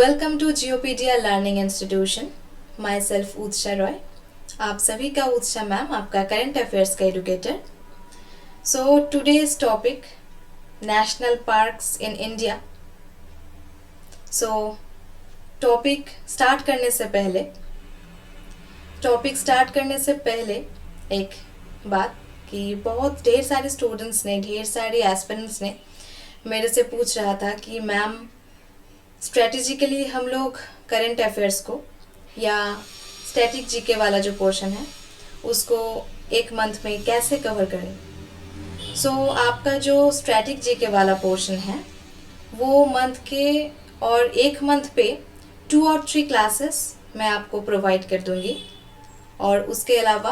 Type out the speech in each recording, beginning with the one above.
Welcome to Geopedia learning institution. Myself Utsha Roy. आप सभी का उत्षा मैम, आपका करंट अफेयर्स का educator. So today's topic national parks in India. So topic start करने से पहले एक बात कि बहुत ढेर सारे स्टूडेंट्स ने, ढेर सारे एस्पिरेंट्स ने मेरे से पूछ रहा था कि मैम स्ट्रेटेजिकली हम लोग करंट अफेयर्स को या स्टैटिक जीके वाला जो पोर्शन है उसको एक मंथ में कैसे कवर करें। सो आपका जो स्टैटिक जीके वाला पोर्शन है वो मंथ के और एक मंथ पे 2 और 3 क्लासेस मैं आपको प्रोवाइड कर दूंगी, और उसके अलावा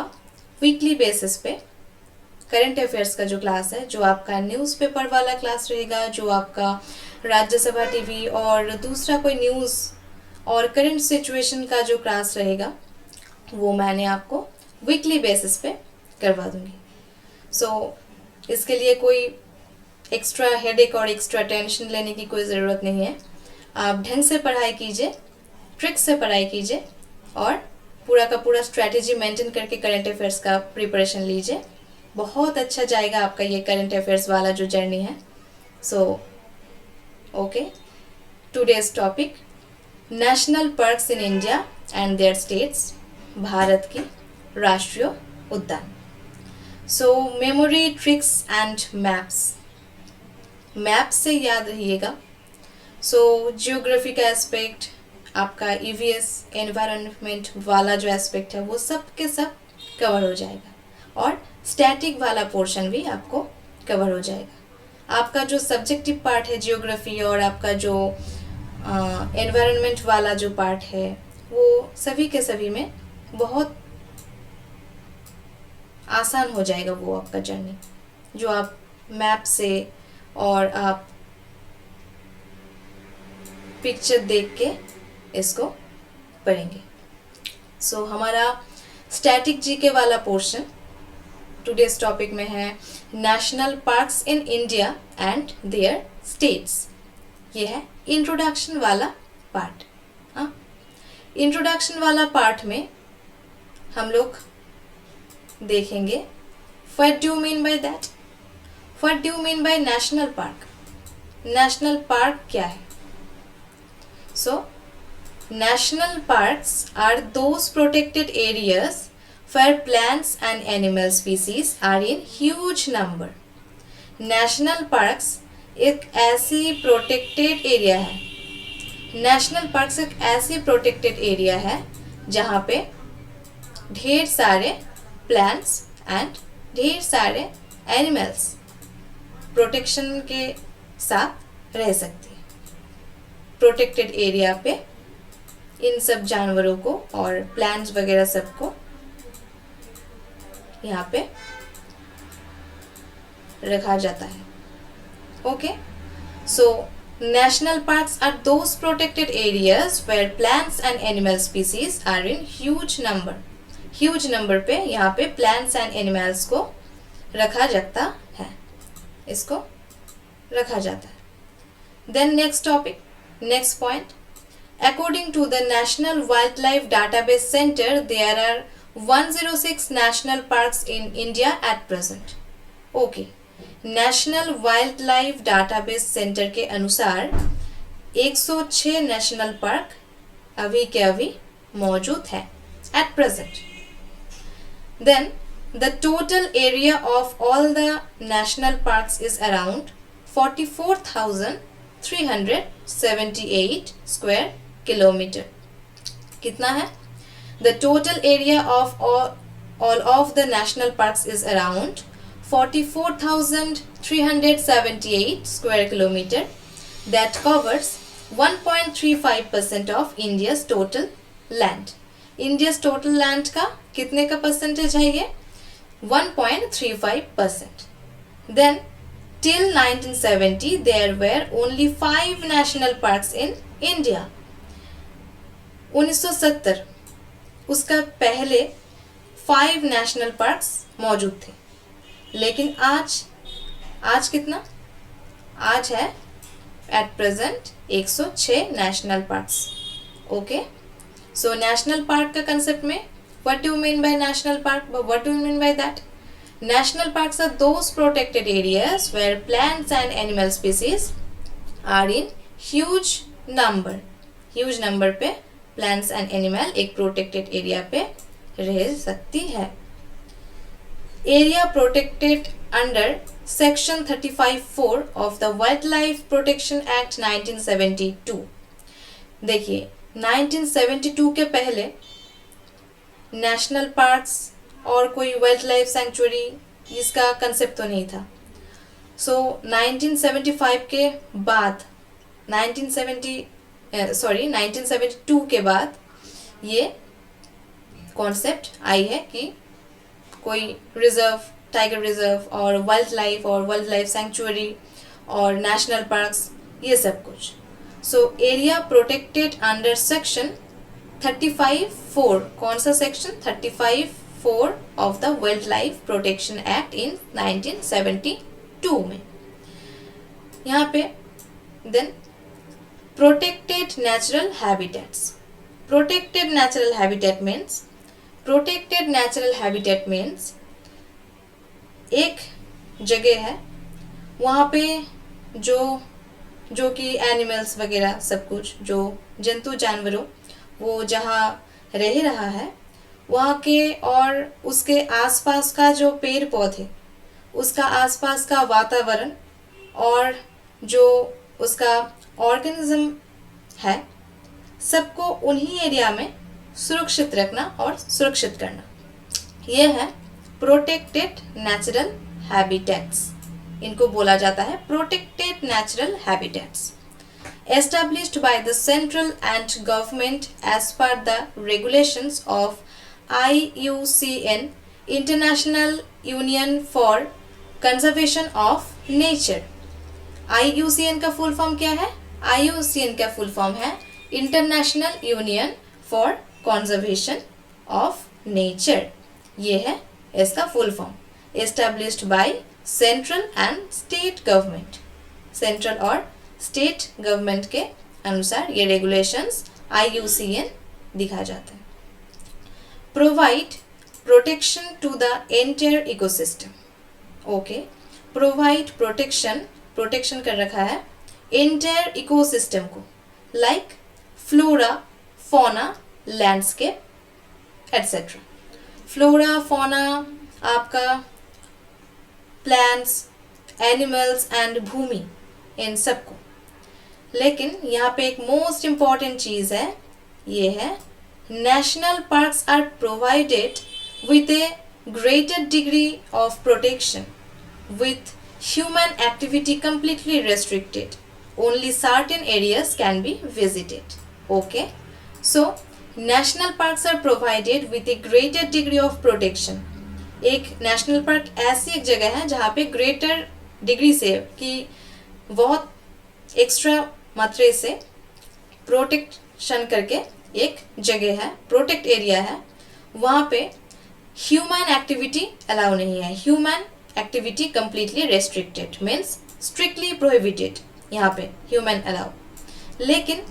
वीकली बेसिस पे करंट अफेयर्स का जो क्लास है, जो आपका न्यूज़पेपर वाला क्लास रहेगा, जो आपका राज्यसभा टीवी और दूसरा कोई न्यूज़ और करंट सिचुएशन का जो क्लास रहेगा वो मैंने आपको वीकली बेसिस पे करवा दूंगी। सो इसके लिए कोई एक्स्ट्रा हेडेक और एक्स्ट्रा टेंशन लेने की कोई ज़रूरत नहीं है। आप ढंग से पढ़ाई कीजिए, ट्रिक से पढ़ाई कीजिए और पूरा का पूरा स्ट्रैटेजी मेंटेन करके करंट अफेयर्स का प्रिपरेशन लीजिए। बहुत अच्छा जाएगा आपका ये करंट अफेयर्स वाला जो जर्नी है। So okay, today's topic national parks in India and their states. Bharat की राष्ट्रीय उद्यान। So memory, tricks and maps से याद रहिएगा। सो जियोग्राफी का एस्पेक्ट, आपका ईवीएस एनवायरनमेंट वाला जो एस्पेक्ट है वो सब के सब कवर हो जाएगा, और स्टैटिक वाला पोर्शन भी आपको कवर हो जाएगा। आपका जो सब्जेक्टिव पार्ट है जियोग्राफी और आपका जो एनवायरनमेंट वाला जो पार्ट है वो सभी के सभी में बहुत आसान हो जाएगा वो आपका जर्नी, जो आप मैप से और आप पिक्चर देख के इसको पढ़ेंगे। सो हमारा स्टैटिक जीके वाला पोर्शन टुडेज टॉपिक में है national parks in India and their states. ये है इंट्रोडक्शन वाला पार्ट। हाँ, इंट्रोडक्शन वाला पार्ट में हम लोग देखेंगे what do you mean by that, what do you mean by national park. National park क्या है? सो national parks are those protected areas where plants and animal species are in huge number. National parks एक ऐसी protected area है, National parks एक ऐसी protected area है जहाँ पे ढेर सारे plants and ढेर सारे animals protection के साथ रह सकते हैं। protected area पे इन सब जानवरों को और प्लांट्स वगैरह सबको यहाँ पे रखा जाता है। Okay, so national parks are those protected areas where plants and animal species are in huge number. Huge number पे यहाँ पे प्लांट्स एंड एनिमल्स को रखा जाता है, इसको रखा जाता है। Then next topic, next point, according to the National Wildlife Database Center, there are 106 national parks in India at present. Okay, National Wildlife Database Center के अनुसार 106 नेशनल पार्क अभी के अभी मौजूद है at present. Then the total area of all the national parks is around 44,378 square kilometre. कितना है? The total area of all of the national parks is around 44,378 square kilometer. That covers 1.35% of India's total land. India's total land का कितने का percentage है ये? 1.35%. Then till 1970 there were only 5 national parks in India. 1970 उसका पहले 5 national parks मौजूद थे, लेकिन आज कितना? आज है at present 106 national parks. Okay, so national park का कंसेप्ट में what do mean by national park, what do mean by that? National parks are those protected areas where plants and animal species are in huge number. Huge number पे plants and animal एक protected area पे रह सकती है. Area protected under Section 35(4) of the Wildlife Protection Act 1972. देखिए 1972 के पहले national parks और कोई वाइल्ड लाइफ सेंचुरी इसका कंसेप्ट तो नहीं था. सो 1975 के बाद 1972 के बाद ये कॉन्सेप्ट आई है कि कोई रिजर्व, टाइगर रिजर्व और वाइल्ड लाइफ सेंचुरी और नेशनल पार्क्स, ये सब कुछ. So area protected under section 35(4), कौन सा section? 35(4) of the wild life protection act in 1972 में. यहाँ पे then protected natural habitats. Protected natural habitat means एक जगह है, वहाँ पे जो कि एनिमल्स वगैरह सब कुछ, जो जंतु जानवरों वो जहाँ रह रहा है वहाँ के और उसके आसपास का जो पेड़ पौधे, उसका आसपास का वातावरण और जो उसका ऑर्गेनिज्म है, सबको उन्हीं एरिया में सुरक्षित रखना और सुरक्षित करना, ये है प्रोटेक्टेड नेचुरल हैबिटेट्स. इनको बोला जाता है protected natural habitats. Established by the central and government as per the regulations of IUCN, International Union for Conservation of Nature. IUCN का फुल फॉर्म क्या है? IUCN का फुल फॉर्म है International Union for Conservation of Nature. ये है इसका full form. Established by central and state government. Central और state government के अनुसार ये रेगुलेशंस IUCN दिखा जाता है. Provide protection to the entire ecosystem. Okay, provide protection कर रखा है एंटायर इकोसिस्टम को, like flora, fauna, landscape etcetera. Flora, fauna आपका प्लांट्स, एनिमल्स एंड भूमि, इन सबको. लेकिन यहाँ पे एक मोस्ट इम्पॉर्टेंट चीज़ है, ये है national parks are provided with a greater degree of protection with human activity completely restricted. Only certain areas can be visited. Okay, so national parks are provided with a greater degree of protection. एक national park ऐसी एक जगह है जहाँ पे greater degree से कि बहुत एक्स्ट्रा मात्रा से प्रोटेक्शन करके एक जगह है, प्रोटेक्ट एरिया है, वहाँ पे ह्यूमन एक्टिविटी अलाउ नहीं है. Human activity completely restricted means strictly prohibited. यहाँ पे ह्यूमन अलाउ. लेकिन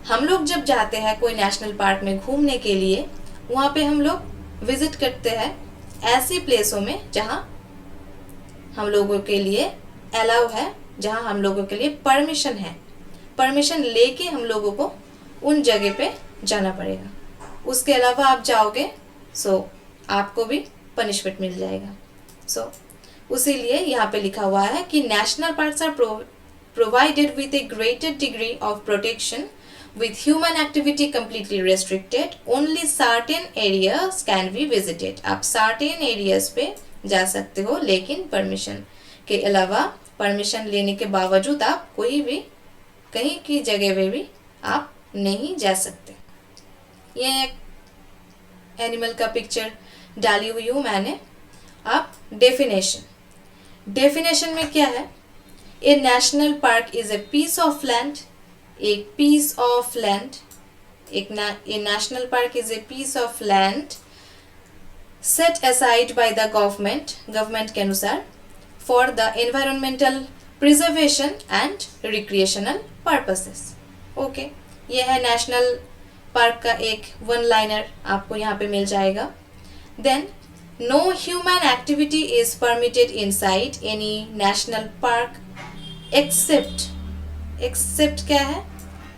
हम लोग जब जाते हैं कोई नेशनल पार्क में घूमने के लिए, वहाँ पे हम लोग विजिट करते हैं ऐसी प्लेसों में जहाँ हम लोगों के लिए अलाउ है, जहाँ हम लोगों के लिए परमिशन है. परमिशन लेके हम लोगों को उन जगह पे जाना पड़ेगा. उसके अलावा आप जाओगे सो आपको भी पनिशमेंट मिल जाएगा. सो उसीलिए यहाँ पे लिखा हुआ है कि national parks are provided with a greater degree of protection with human activity completely restricted. Only certain areas can be visited. आप certain areas पे जा सकते हो, लेकिन परमिशन के अलावा, परमिशन लेने के बावजूद आप कोई भी कहीं की जगह पे भी आप नहीं जा सकते. ये एक एनिमल का पिक्चर डाली हुई हूँ मैंने. आप डेफिनेशन में क्या है? A national park is a piece of land. एक piece of land, a national park is a piece of land set aside by the government के अनुसार for the environmental preservation and recreational purposes. Okay, ये है national park का एक one liner, आपको यहाँ पे मिल जाएगा। Then no human activity is permitted inside any national park except क्या है,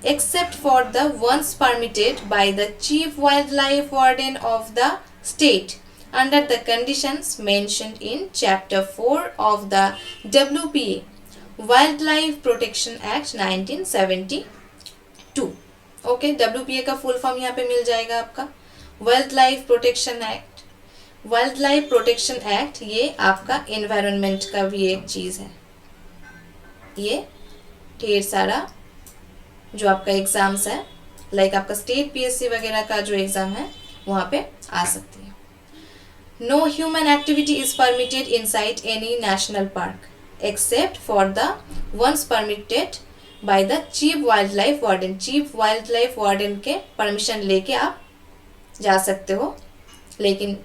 except for the ones permitted by the chief wildlife warden of the state under the conditions mentioned in chapter 4 of the WPA Wildlife Protection Act 1972। Okay, WPA का full form यहाँ पे मिल जाएगा आपका wild life protection act. Wild life protection act ये आपका environment का भी एक चीज़ है। ये ढेर सारा जो आपका एग्जाम्स है, लाइक आपका स्टेट PSC वगैरह का जो एग्जाम है वहाँ पे आ सकती है। No human activity is permitted inside any national park except for the ones permitted by the chief wild life warden. Chief wild life warden के परमिशन लेके आप जा सकते हो, लेकिन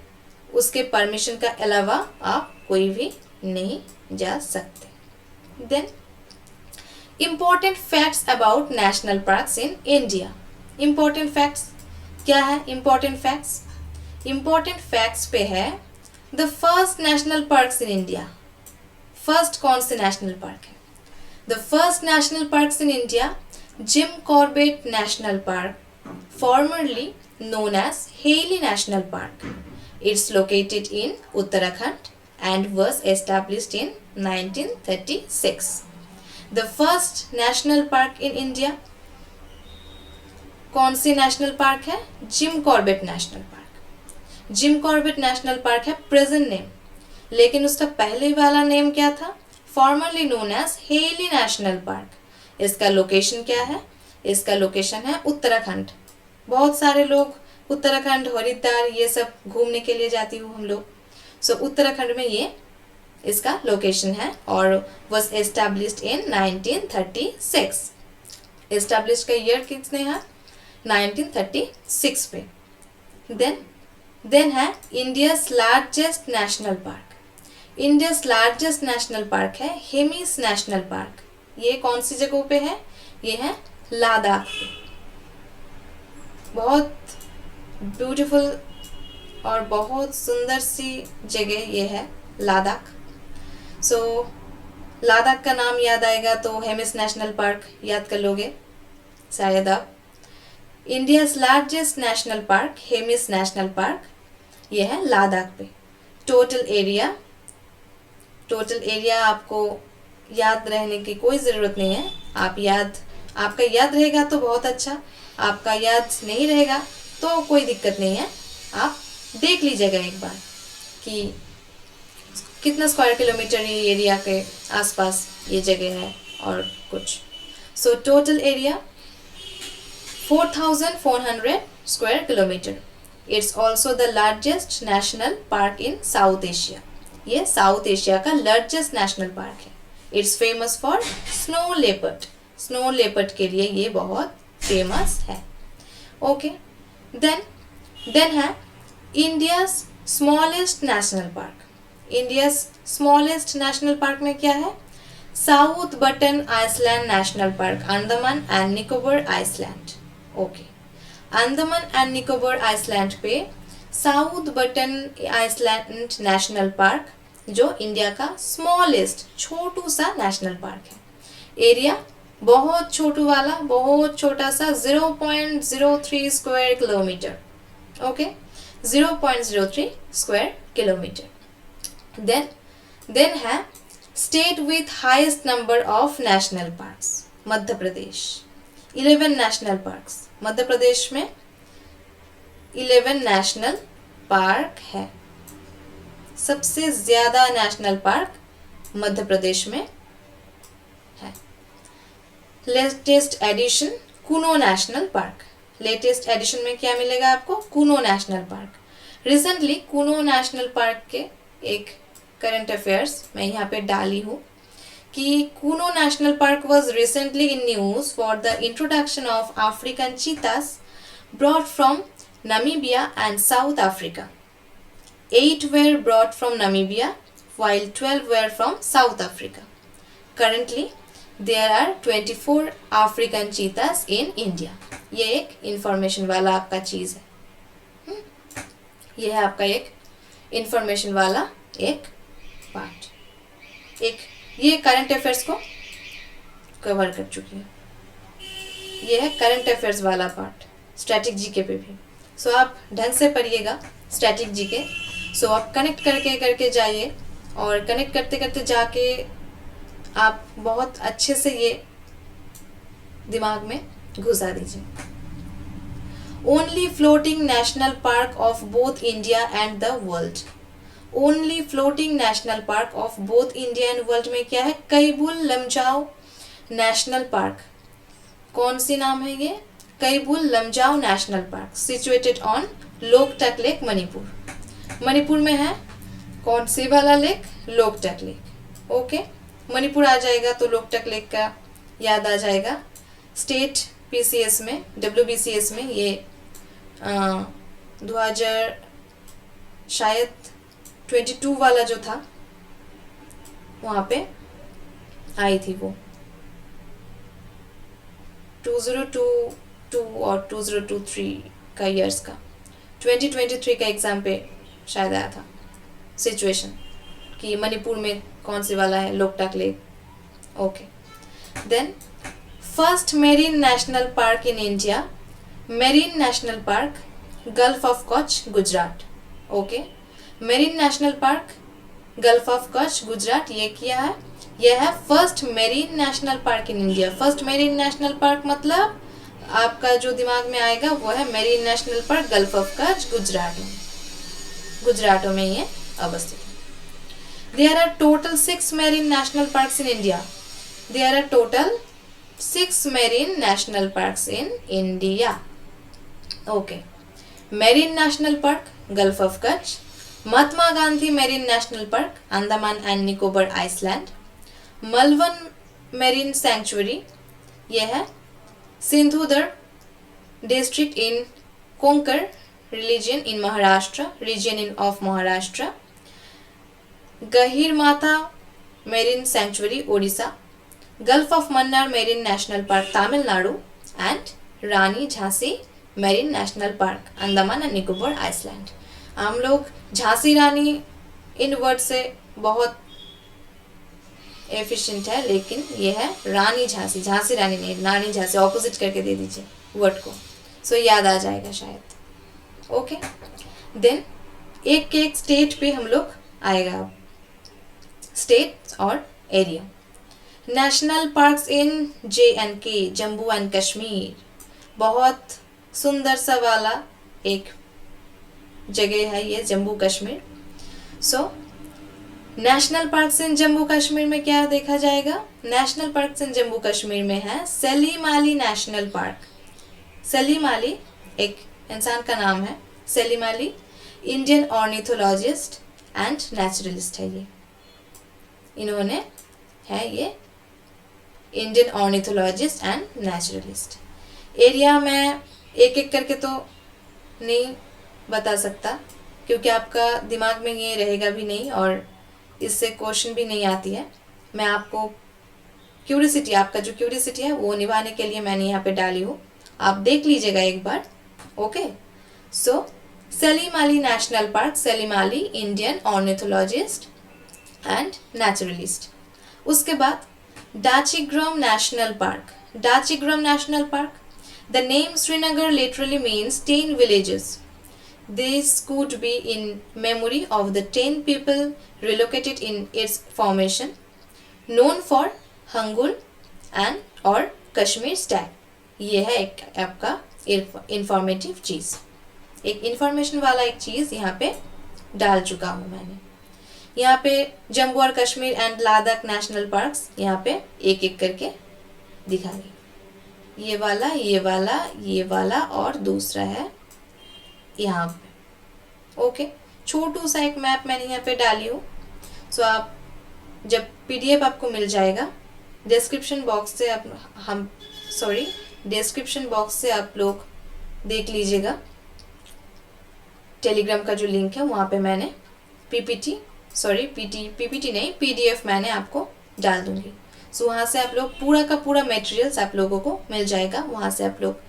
उसके परमिशन का अलावा आप कोई भी नहीं जा सकते। Then important facts about national parks in India. Important facts क्या है? इम्पॉर्टेंट फैक्ट्स पे है the first national parks in India. First कौन से नेशनल पार्क है? The first national parks in India Jim Corbett national park, formerly known as Haley National Park. It's located in Uttarakhand and was established in 1936. The first national park in India कौन सी national park है? Jim Corbett national park. Jim Corbett national park है present name, लेकिन उसका पहले वाला name क्या था? Formerly known as Hailey national park. इसका लोकेशन क्या है? इसका लोकेशन है उत्तराखंड। बहुत सारे लोग उत्तराखंड, हरिद्वार ये सब घूमने के लिए जाती हूँ हम लोग। सो उत्तराखंड में ये इसका लोकेशन है और वॉज एस्टैब्लिश्ड इन 1936। एस्टैब्लिश का ईयर कितने हैं? 1936 पे। देन है India's largest national park. India's largest national park है हेमिस नेशनल पार्क। ये कौन सी जगहों पे है? ये है लद्दाख पे। बहुत ब्यूटीफुल और बहुत सुंदर सी जगह ये है लद्दाख। सो लद्दाख का नाम याद आएगा तो हेमिस नेशनल पार्क याद कर लोगे शायद आप। India's largest national park Hemis national park, ये है लद्दाख पे। टोटल एरिया आपको याद रहने की कोई ज़रूरत नहीं है। आपका याद रहेगा तो बहुत अच्छा, आपका याद नहीं रहेगा तो कोई दिक्कत नहीं है। आप देख लीजिएगा एक बार कि कितना स्क्वायर किलोमीटर ये एरिया के आसपास ये जगह है और कुछ। So total area 4,400 square kilometre. It's also the largest national park in South Asia. ये साउथ एशिया का लार्जेस्ट नेशनल पार्क है। It's famous for snow leopard. Snow leopard के लिए ये बहुत फेमस है। ओके, देन है India's smallest national park. India's smallest national park में क्या है? South Button Iceland national park, Andaman and Nicobar Iceland. Okay, Andaman and Nicobar Island पे south Button Iceland national park जो इंडिया का स्मॉलेस्ट छोटू सा नेशनल पार्क है। एरिया बहुत छोटू वाला, बहुत छोटा सा 0.03 square kilometre. Okay, 0.03 square kilometre. Then है state with highest number of national parks, Madhya Pradesh. 11 national parks Madhya Pradesh में 11 नेशनल पार्क है। सबसे ज्यादा नेशनल पार्क मध्य प्रदेश में है। लेटेस्ट एडिशन कुनो नेशनल पार्क। लेटेस्ट एडिशन में क्या मिलेगा आपको? कुनो नेशनल पार्क। रिसेंटली कुनो नेशनल पार्क के एक करंट अफेयर्स मैं यहाँ पे डाली हूँ कि Kuno national park was recently in news for the introduction of African cheetahs brought from Namibia and South Africa. 8 were brought from Namibia while 12 were from South Africa. Currently there are 24 African cheetahs in India. ये एक information वाला आपका चीज़ है। ये है आपका एक information वाला एक पार्ट। एक ये करंट अफेयर्स को कवर कर चुकी है। ये है करंट अफेयर्स वाला पार्ट, स्टैटिक जीके पे भी। सो आप ढंग से पढ़िएगा स्टैटिक जीके। सो आप कनेक्ट करके जाइए, और कनेक्ट करते करते जाके आप बहुत अच्छे से ये दिमाग में घुसा दीजिए। Only floating national park of both India and the world. Only floating national park of both India and world में क्या है? Keibul Lamjao national park. कौन सी नाम है ये? Keibul Lamjao national park, situated on Loktak lake, Manipur. Manipur में है कौन सी वाला lake? Loktak lake. Okay, Manipur आ जाएगा तो लोकटक लेक का याद आ जाएगा। स्टेट पीसीएस में, डब्ल्यूबीसीएस में ये 2000 शायद 22 वाला जो था वहाँ पे आई थी वो, 2022 और 2023 का ईयर्स का, 2023 का एग्ज़ाम पे शायद आया था सिचुएशन कि मणिपुर में कौन सी वाला है? Loktak lake. Okay, then first marine national park in India, marine national park gulf of Kutch, Gujarat. Okay, marine national park gulf of Kutch, Gujarat, ये किया है। यह है first marine national park in India. First marine national park मतलब आपका जो दिमाग में आएगा वो है marine national park gulf of Kutch, Gujarat में। गुजरातों में ये अवस्थित है। There are total 6 marine national parks in India. There are total 6 marine national parks in India. Okay, marine national park gulf of Kutch, Mahatma Gandhi marine national park Andaman and Nicobar island, Malvan marine sanctuary, यह है Sindhudurg district in Konkan religion in Maharashtra, region in of Maharashtra, Gahirmatha marine sanctuary Odisha, gulf of Mannar marine national park Tamil Nadu and Rani Jhansi marine national park Andaman and Nicobar island. हम लोग झांसी रानी इन word से बहुत efficient है, लेकिन ये है रानी झांसी, झांसी रानी नहीं, रानी झांसी, ऑपोजिट करके दे दीजिए वर्ड को, सो याद आ जाएगा शायद। ओके, देन एक एक स्टेट पे हम लोग आएगा अब, स्टेट और area. National parks in JNK, Jammu and Kashmir, बहुत सुंदर सा वाला एक जगह है ये जम्मू कश्मीर। सो नेशनल पार्क्स इन जम्मू कश्मीर में क्या देखा जाएगा? नेशनल पार्क्स इन जम्मू कश्मीर में है सलीम अली नेशनल पार्क। सलीम अली एक इंसान का नाम है, Salim Ali Indian ornithologist and naturalist है। ये इन्होंने है ये Indian ornithologist and naturalist. Area में एक एक करके तो नहीं बता सकता क्योंकि आपका दिमाग में ये रहेगा भी नहीं और इससे क्वेश्चन भी नहीं आती है। मैं आपको क्यूरियोसिटी, आपका जो क्यूरियोसिटी है वो निभाने के लिए मैंने यहाँ पे डाली हूँ, आप देख लीजिएगा एक बार। Okay, so Salim Ali national park, Salim Ali Indian ornithologist and naturalist. उसके बाद Dachigam national park. Dachigam national park, the name Srinagar literally means 10 villages. This could be in memory of the 10 people relocated in its formation, known for Hangul and or Kashmir stag. ये है एक आपका informative चीज़, एक information वाला एक चीज़ यहाँ पे डाल चुका हूँ मैंने। यहाँ पे जम्मू और Kashmir and Ladakh national parks यहाँ पे एक एक करके दिखा गई। ये वाला, ये वाला, ये वाला और दूसरा है यहाँ पे। ओके, छोटू सा एक मैप मैंने यहाँ पे डाली हूँ। सो आप जब PDF आपको मिल जाएगा, डिस्क्रिप्शन बॉक्स से आप लोग देख लीजिएगा। टेलीग्राम का जो लिंक है वहाँ पे मैंने PPT नहीं PDF मैंने आपको डाल दूँगी। सो वहाँ से आप लोग पूरा का पूरा मटेरियल्स आप लोगों को मिल जाएगा, वहाँ से आप लोग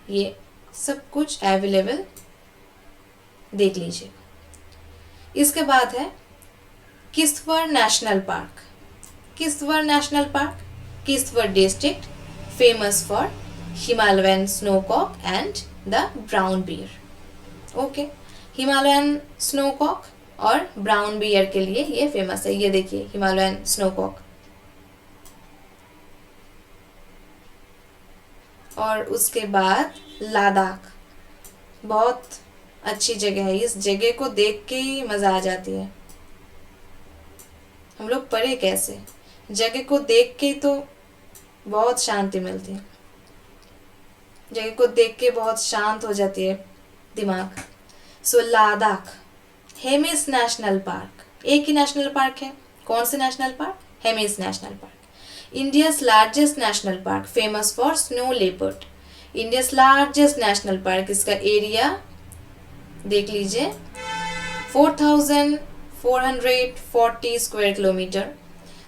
ये सब कुछ अवेलेबल देख लीजिए। इसके बाद है Kishtwar national park. Kishtwar national park, Kishtwar district, famous for Himalayan snowcock and the brown bear. Okay, Himalayan snowcock और ब्राउन बियर के लिए ये फेमस है। ये देखिए हिमालयन स्नोकॉक। और उसके बाद लद्दाख, बहुत अच्छी जगह है। इस जगह को देख के ही मज़ा आ जाती है। हम लोग पढ़े कैसे, जगह को देख के तो बहुत शांति मिलती है, जगह को देख के बहुत शांत हो जाती है दिमाग। सो लद्दाख, हेमिस नेशनल पार्क, एक ही नेशनल पार्क है। कौन से national park? Hemis national park. India's largest national park, famous for snow leopard. India's largest national park, इसका एरिया देख लीजिए 4440 स्क्वायर किलोमीटर।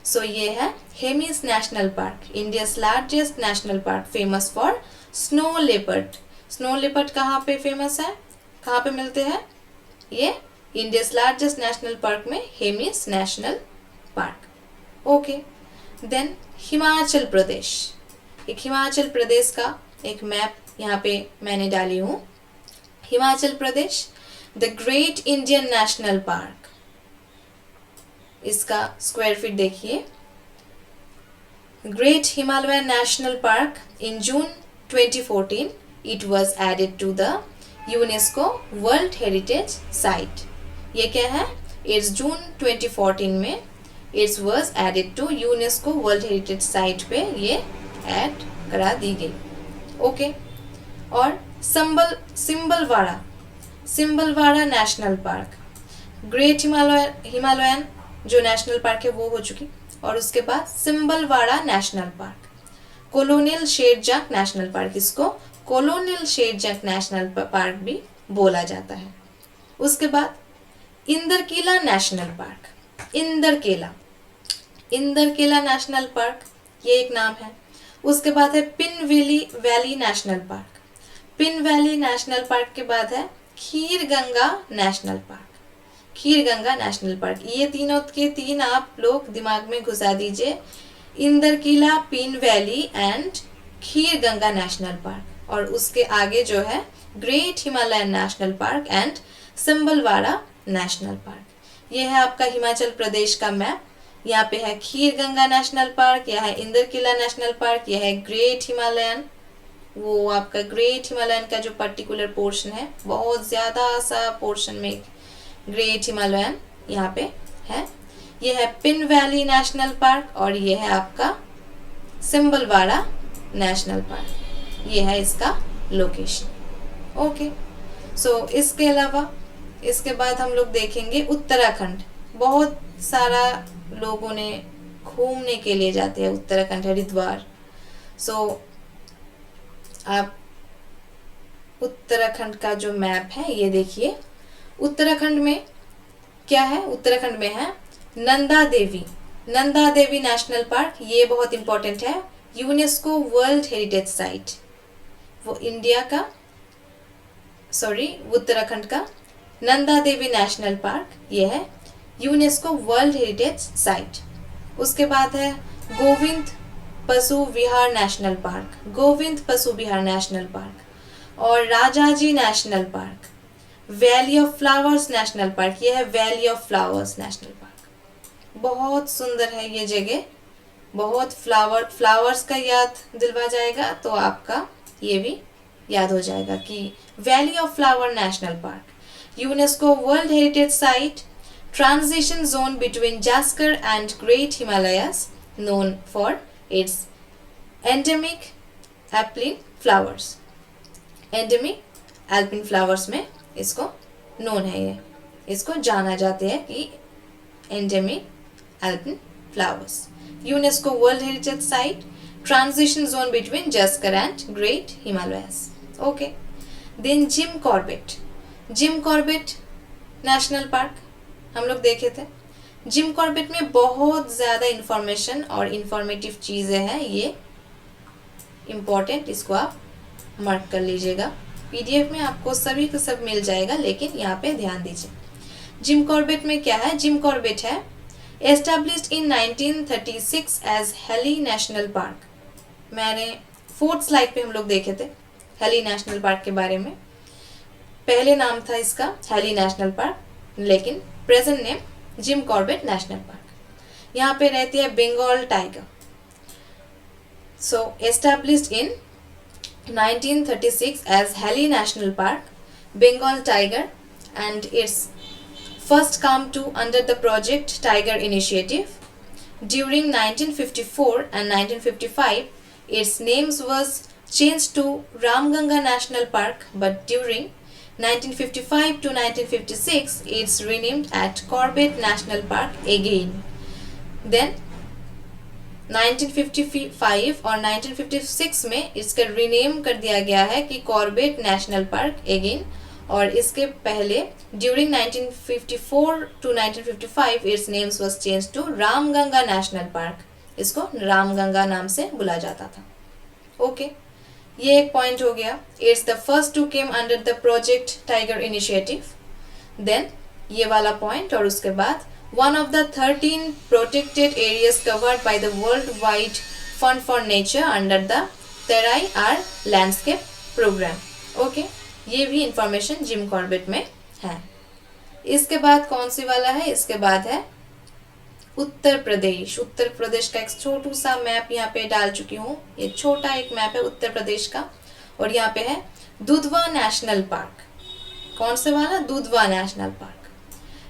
सो ये है Hemis national park, India's largest national park, famous for snow leopard. Snow leopard कहाँ पे famous है, कहाँ पे मिलते हैं? ये इंडियाज लार्जेस्ट नेशनल पार्क में, Hemis national park. Okay, then Himachal Pradesh. एक हिमाचल प्रदेश का एक मैप यहाँ पे मैंने डाली हूँ। Himachal Pradesh, the great Indian national park, इसका स्क्वायर फीट देखिए। Great Himalayan national park, in June 2014 it was added to the UNESCO world heritage site. ये क्या है? इट्स जून 2014 में it's was added to UNESCO world heritage site पे ये add करा दी गई। ओके, और Simbalbara national park, great Himalayan जो नेशनल पार्क है वो हो चुकी, और उसके बाद Simbalwara national park. Colonial Sherjung national park, इसको कॉलोनियल शेरजांग नेशनल पार्क भी बोला जाता है। उसके बाद Inderkilla national park, Inderkilla national park, ये एक नाम है। उसके बाद है Pin valley national park. Pin valley national park के बाद है Kheerganga national park. Kheerganga national park, ये तीनों के तीन आप लोग दिमाग में घुसा दीजिए, Inderkilla, Pin valley and Kheerganga national park. और उसके आगे जो है great Himalayan national park and Simbalbara national park. ये है आपका हिमाचल प्रदेश का मैप। यहाँ पे है खीरगंगा नेशनल पार्क, यह है इंदरकिला नेशनल पार्क, यह है ग्रेट हिमालयन, वो आपका ग्रेट हिमालयन का जो पर्टिकुलर पोर्शन है, बहुत ज़्यादा सा पोर्शन में ग्रेट हिमालयन यहाँ पे है। ये है पिन वैली नेशनल पार्क और ये है आपका सिम्बलवाड़ा नेशनल पार्क। ये है इसका लोकेशन। ओके, सो इसके अलावा इसके बाद हम लोग देखेंगे उत्तराखंड। बहुत सारा लोगों ने घूमने के लिए जाते हैं उत्तराखंड, हरिद्वार। सो आप उत्तराखंड का जो मैप है ये देखिए। उत्तराखंड में क्या है? उत्तराखंड में है नंदा देवी नेशनल पार्क। ये बहुत इंपॉर्टेंट है, यूनेस्को वर्ल्ड हेरिटेज साइट। वो उत्तराखंड का नंदा देवी नेशनल पार्क, ये है यूनेस्को वर्ल्ड हेरिटेज साइट। उसके बाद है गोविंद पशु विहार नेशनल पार्क, और Rajaji national park, valley of flowers national park, ये है valley of flowers national park. बहुत सुंदर है ये जगह, बहुत फ्लावर्स का याद दिलवा जाएगा, तो आपका ये भी याद हो जाएगा कि valley of flower national park, UNESCO world heritage site, transition zone between Zanskar and great Himalayas, known for its endemic alpine flowers. Endemic alpine flowers में इसको नोन है, ये इसको जाना जाते हैं कि endemic alpine flowers. UNESCO world heritage site, transition zone between Zanskar and great Himalayas. Okay, then Jim Corbett national park हम लोग देखे थे। जिम कॉर्बेट में बहुत ज़्यादा इंफॉर्मेशन और इंफॉर्मेटिव चीज़ें हैं, ये इम्पोर्टेंट, इसको आप मार्क कर लीजिएगा। पीडीएफ में आपको सभी को सब मिल जाएगा, लेकिन यहाँ पे ध्यान दीजिए। जिम कॉर्बेट में क्या है? जिम कॉर्बेट है established in 1936 as Hailey national park. मैंने 4th स्लाइड पे हम लोग देखे थे हेली नेशनल पार्क के बारे में। पहले नाम था इसका हेली नेशनल पार्क, लेकिन present name Jim Corbett national park. यहाँ पे रहती है Bengal tiger. So established in 1936 as Heli National Park, Bengal tiger, and its first come to under the Project Tiger initiative. During 1954 and 1955, its names was changed to Ramganga National Park, but during 1955 to 1956, it's renamed at Corbett National Park again. Then 1955 और 1956 में इसका rename कर दिया गया है कि Corbett national park again, और इसके पहले during 1954 to 1955 it's names was change to Ramganga national park. इसको रामगंगा नाम से बुला जाता था। ओके, ये एक पॉइंट हो गया। It's the first to came under the project tiger initiative. Then ये वाला पॉइंट, और उसके बाद one of the 13 protected areas covered by the Worldwide Fund for Nature under the Terai R Landscape Program. Okay, ये भी information Jim Corbett में है। इसके बाद कौन सी वाला है? इसके बाद है उत्तर प्रदेश। उत्तर प्रदेश का एक छोटू सा मैप यहाँ पे डाल चुकी हूँ। ये छोटा एक मैप है उत्तर प्रदेश का, और यहाँ पे है दुधवा नेशनल पार्क। कौन से वाला? Dudhwa national park.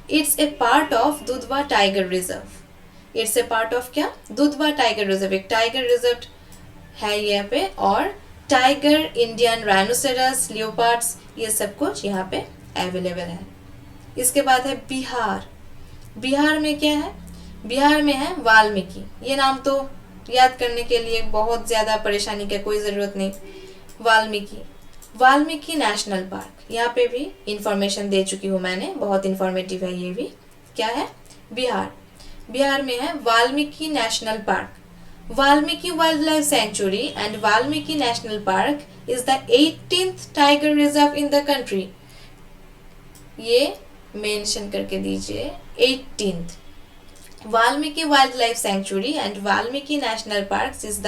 It's a part of Dudhwa tiger reserve. It's a part of क्या? Dudhwa tiger reserve. एक टाइगर रिजर्व है यहाँ पे, और टाइगर, इंडियन राइनोसेरस, लियोपार्ड्स, ये सब कुछ यहाँ पे अवेलेबल है। इसके बाद है बिहार। बिहार में क्या है? बिहार में है वाल्मीकि। ये नाम तो याद करने के लिए बहुत ज़्यादा परेशानी की कोई ज़रूरत नहीं। वाल्मीकि, वाल्मीकि नेशनल पार्क, यहाँ पे भी इंफॉर्मेशन दे चुकी हूँ मैंने, बहुत इंफॉर्मेटिव है ये भी। क्या है? बिहार। बिहार में है Valmiki national park. Valmiki wild life sanctuary and Valmiki national park is the 18th tiger reserve in the country. ये मेंशन करके दीजिए, 18th। Valmiki wild life sanctuary and Valmiki national park is the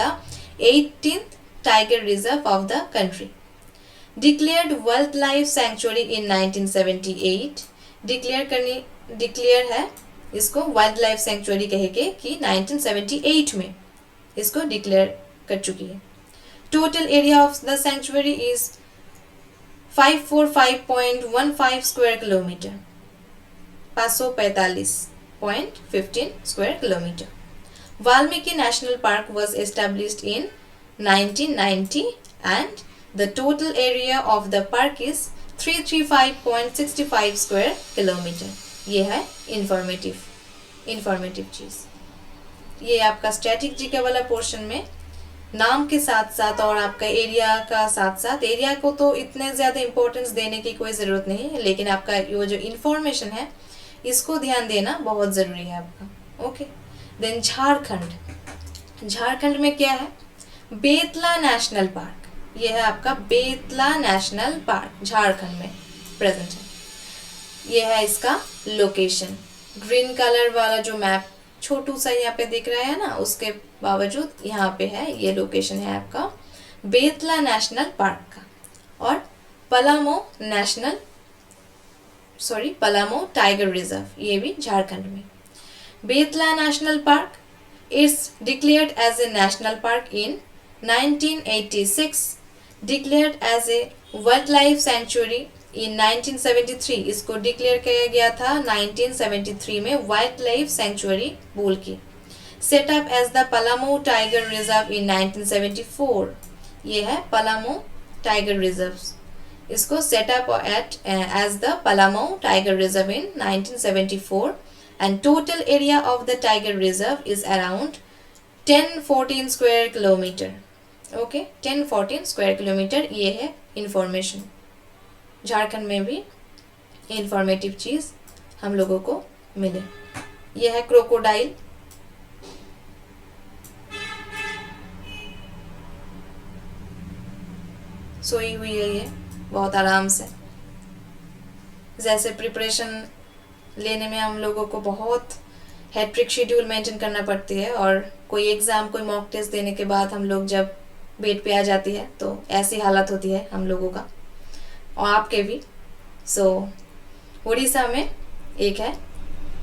18th tiger reserve of the country. Declared wild life sanctuary in 1978। Declare है इसको wild life sanctuary कह के कि 1978 में इसको डिक्लेयर कर चुकी है। Total area of the sanctuary is 545.15 square kilometre, 545.15 square kilometre. Valmiki national park was established in 1990 and the total area of the park is 335.65 square kilometer। ये है इंफॉर्मेटिव चीज़। ये आपका स्टैटिक जीके वाला पोर्शन में नाम के साथ साथ और आपका एरिया का साथ साथ, एरिया को तो इतने ज़्यादा इंपॉर्टेंस देने की कोई ज़रूरत नहीं है, लेकिन आपका ये जो इंफॉर्मेशन है इसको ध्यान देना बहुत ज़रूरी है आपका। Okay, then Jharkhand. झारखंड में क्या है? Betla national park. ये है आपका बेतला नेशनल पार्क, झारखंड में प्रेजेंट है। ये है इसका लोकेशन। ग्रीन कलर वाला जो मैप छोटू सा यहाँ पे दिख रहा है ना, उसके बावजूद यहाँ पे है, ये लोकेशन है आपका बेतला नेशनल पार्क का। और पलामो टाइगर रिजर्व, ये भी झारखंड में। Betla national park is declared as a national park in 1986, declared as a wild life sanctuary in 1973। इसको डिक्लेयर किया गया था 1973 में वाइल्ड लाइफ सेंचुरी बोल के। Setup as the Palamau tiger reserve in 1974। ये है पलामो टाइगर रिजर्व, इसको setup as the Palamau tiger reserve in 1974 and total area of the tiger reserve is around 1014 square kilometre. Okay, 1014 square kilometre. ये है information. Jharkhand में भी informative चीज़ हम लोगों को मिले। ये है क्रोकोडाइल, सोई हुई है ये बहुत आराम से। जैसे प्रिपरेशन लेने में हम लोगों को बहुत हेक्टिक शेड्यूल मेंटेन करना पड़ती है, और कोई एग्ज़ाम कोई मॉक टेस्ट देने के बाद हम लोग जब बेड पे आ जाती है तो ऐसी हालत होती है हम लोगों का, और आपके भी। सो उड़ीसा में एक है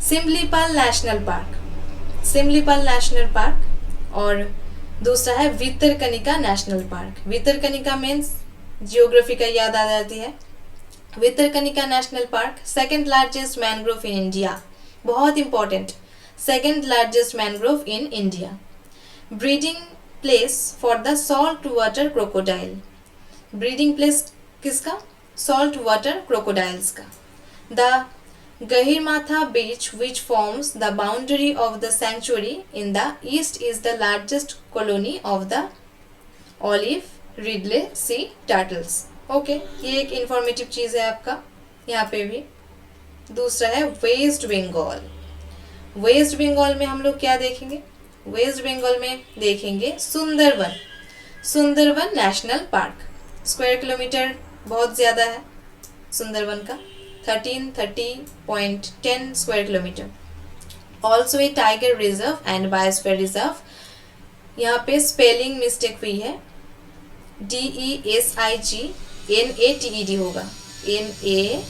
Simlipal national park, Simlipal national park, और दूसरा है Bhitarkanika national park. Bhitarkanika means geography का याद आ जाती है। Bhitarkanika national park second largest mangrove in India, बहुत important, second largest mangrove in India. Breeding place for the salt water crocodile, breeding place किसका? सॉल्ट वाटर क्रोकोडाइल्स का। The Gahirmatha beach, which forms the boundary of the sanctuary in the east, is the largest colony of the olive ridley sea turtles. Okay, ये एक informative चीज़ है आपका यहाँ पे भी। दूसरा है वेस्ट बंगाल। वेस्ट बंगाल में हम लोग क्या देखेंगे? वेस्ट बंगाल में देखेंगे Sundarban, Sundarban national park. Square kilometre बहुत ज़्यादा है सुंदरवन का, 1330.10 square kilometre. Also a tiger reserve and biosphere reserve. यहाँ पे स्पेलिंग मिस्टेक हुई है, DESIGNATED होगा, NA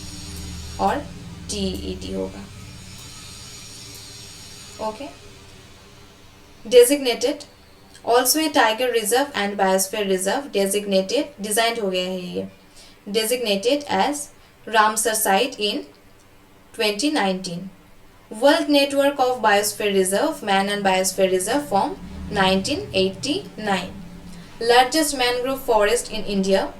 और TED होगा। Okay, designated, also a tiger reserve and biosphere reserve, designated, designed हो गया है ये, designated as Ramsar site in 2019. World Network of Biosphere Reserve, Man and Biosphere Reserve form 1989. Largest mangrove forest in India.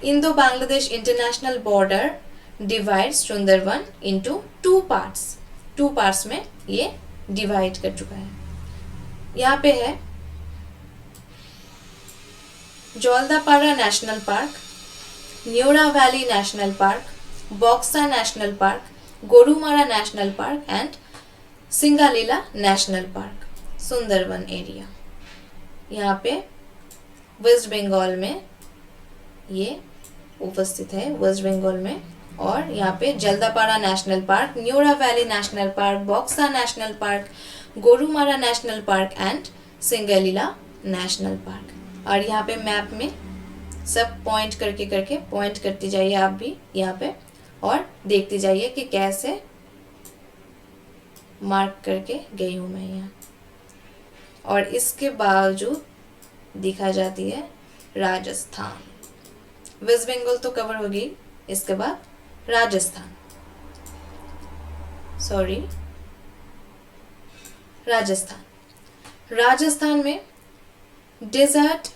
Indo-Bangladesh international border divides Sundarban into two parts. Two parts में ये divide कर चुका है। यहाँ पे है Jaldapara national park, Neora valley national park, Buxa national park, Gorumara national park and Singalila national park, Sundarban area. यहाँ पे वेस्ट बंगाल में ये उपस्थित है, वेस्ट बंगाल में। और यहाँ पे Jaldapara national park, Neora valley national park, Buxa national park, Gorumara national park and Singalila national park. और यहाँ पे मैप में सब पॉइंट करके पॉइंट करती जाइए आप भी यहाँ पे, और देखते जाइए कि कैसे मार्क करके गई हूँ मैं यहाँ। और इसके बावजूद दिखा जाती है राजस्थान। वेस्ट बंगाल तो कवर होगी, इसके बाद राजस्थान, सॉरी राजस्थान। राजस्थान में desert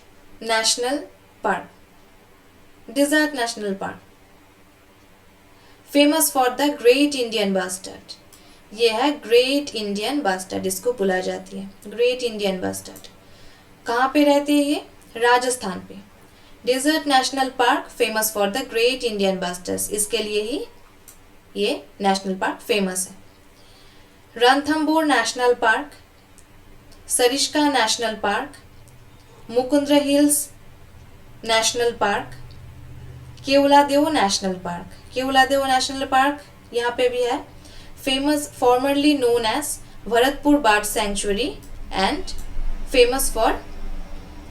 national park, desert national park famous for the great Indian bustard. ये है ग्रेट इंडियन बस्टर्ड, इसको बुला जाती है ग्रेट इंडियन बस्टर्ड। कहाँ पे रहते हैं ये? राजस्थान पे। Desert national park famous for the great Indian bustards, इसके लिए ही ये नेशनल पार्क फेमस है। Ranthambore national park, Sariska national park, Mukundra hills national park, Keoladeo national park. Keoladeo national park यहाँ पे भी है, famous formerly known as Bharatpur bird sanctuary and famous for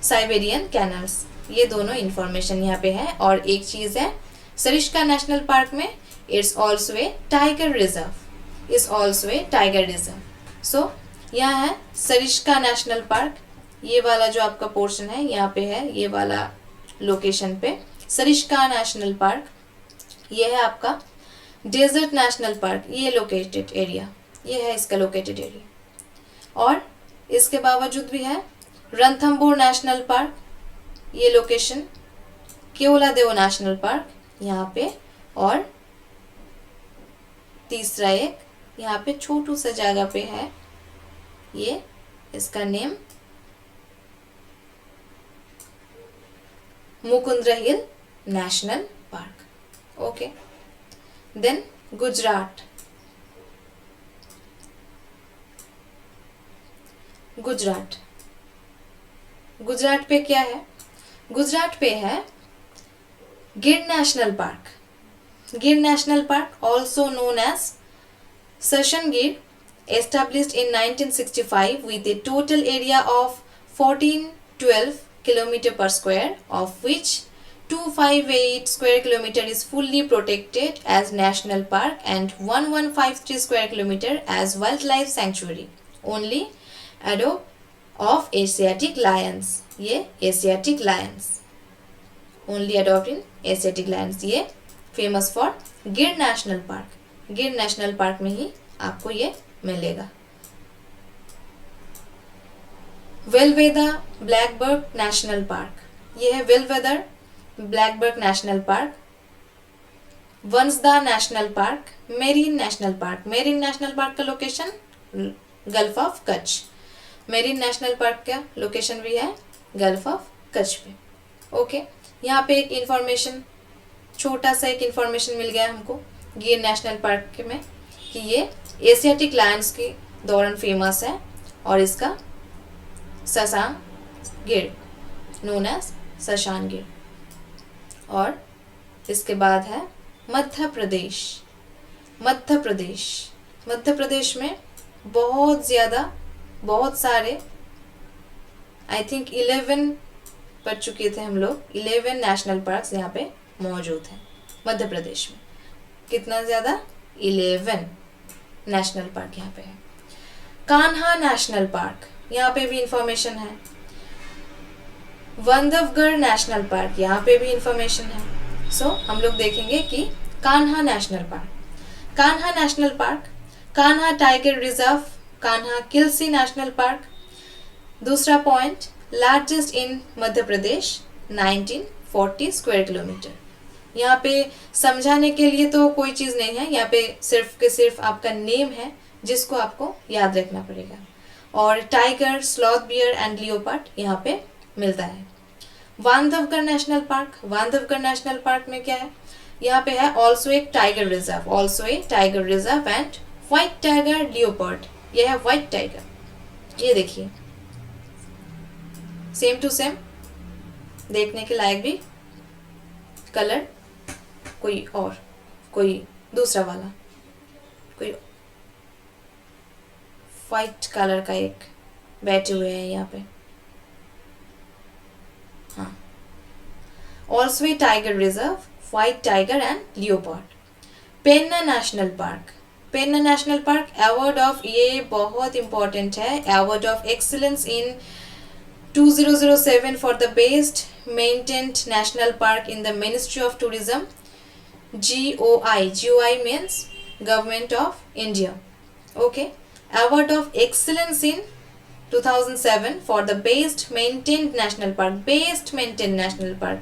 Siberian cranes. ये दोनों इंफॉर्मेशन यहाँ पे है। और एक चीज़ है सरिस्का नेशनल पार्क में, it's also a tiger reserve, is also a tiger reserve. So यहाँ है सरिस्का नेशनल पार्क, ये वाला जो आपका पोर्शन है यहाँ पे है, ये वाला लोकेशन पे सरिस्का नेशनल पार्क। ये है आपका डेजर्ट नेशनल पार्क, ये लोकेटेड एरिया, ये है इसका लोकेटेड एरिया। और इसके बावजूद भी है रणथंबोर नेशनल पार्क, ये लोकेशन, केवलादेव नेशनल पार्क यहाँ पे, और तीसरा एक यहाँ पे छोटू सा जगह पे है, ये इसका name Mukundra hill national park. Okay, then Gujarat. Gujarat. Gujarat पे क्या है? गुजरात पे है Gir national park. Gir national park also known as Sasan Gir, established in 1965 with a total area of 1412 km per square, of which 258 square kilometer is fully protected as national park and 1153 square kilometer as wildlife sanctuary. Only adopt of Asiatic lions. ये Asiatic lions only adopt in Asiatic lions. ये famous for गिर national park. Gir national park में ही आपको ये मिलेगा। वेलवेदा ब्लैकबर्ग national park, ये है Velavadar blackbuck national park. Vansda national park, marine national park. Marine national park का location gulf of Kutch. Marine national park का लोकेशन भी है गल्फ ऑफ कच्छ पे। ओके, यहाँ पे एक इंफॉर्मेशन, छोटा सा एक इंफॉर्मेशन मिल गया हमको गिर नेशनल पार्क में कि ये एशियाटिक लायंस के दौरान फेमस है और इसका शशांक गिर नोन एज शशांक गिर। और इसके बाद है मध्य प्रदेश। मध्य प्रदेश, मध्य प्रदेश में बहुत सारे, आई थिंक 11 पढ़ चुके थे हम लोग, 11 नेशनल पार्क्स यहाँ पे मौजूद हैं मध्य प्रदेश में। कितना ज़्यादा? 11 नेशनल पार्क यहाँ पे है। कान्हा नेशनल पार्क, यहाँ पे भी इंफॉर्मेशन है। बांधवगढ़ नेशनल पार्क, यहाँ पे भी इंफॉर्मेशन है। सो हम लोग देखेंगे कि Kanha national park, Kanha national park, Kanha tiger reserve, Kanha किल्सी नेशनल पार्क। दूसरा point, largest in Madhya Pradesh, 1940 square kilometre. यहाँ पे समझाने के लिए तो कोई चीज़ नहीं है, यहाँ पे सिर्फ के सिर्फ आपका नेम है जिसको आपको याद रखना पड़ेगा। और tiger, sloth bear and leopard यहाँ पे मिलता है। Bandhavgarh national park, Bandhavgarh national park में क्या है? यहाँ पे है ऑल्सो एक tiger reserve, also a tiger reserve and white tiger leopard. ये है व्हाइट टाइगर। ये देखिए सेम टू सेम, देखने के लायक भी, कलर कोई और, कोई दूसरा वाला, कोई वाइट कलर का एक बैठे हुए हैं यहाँ पे। हाँ, also a tiger reserve, white tiger and leopard. Penna national park, Penna national park award of, ये बहुत इंपॉर्टेंट है, award of excellence in 2007 for the best maintained national park in the Ministry of Tourism, GOI. GOI means Government of India. Okay. Award of Excellence in 2007 for the best maintained national park. Best maintained national park.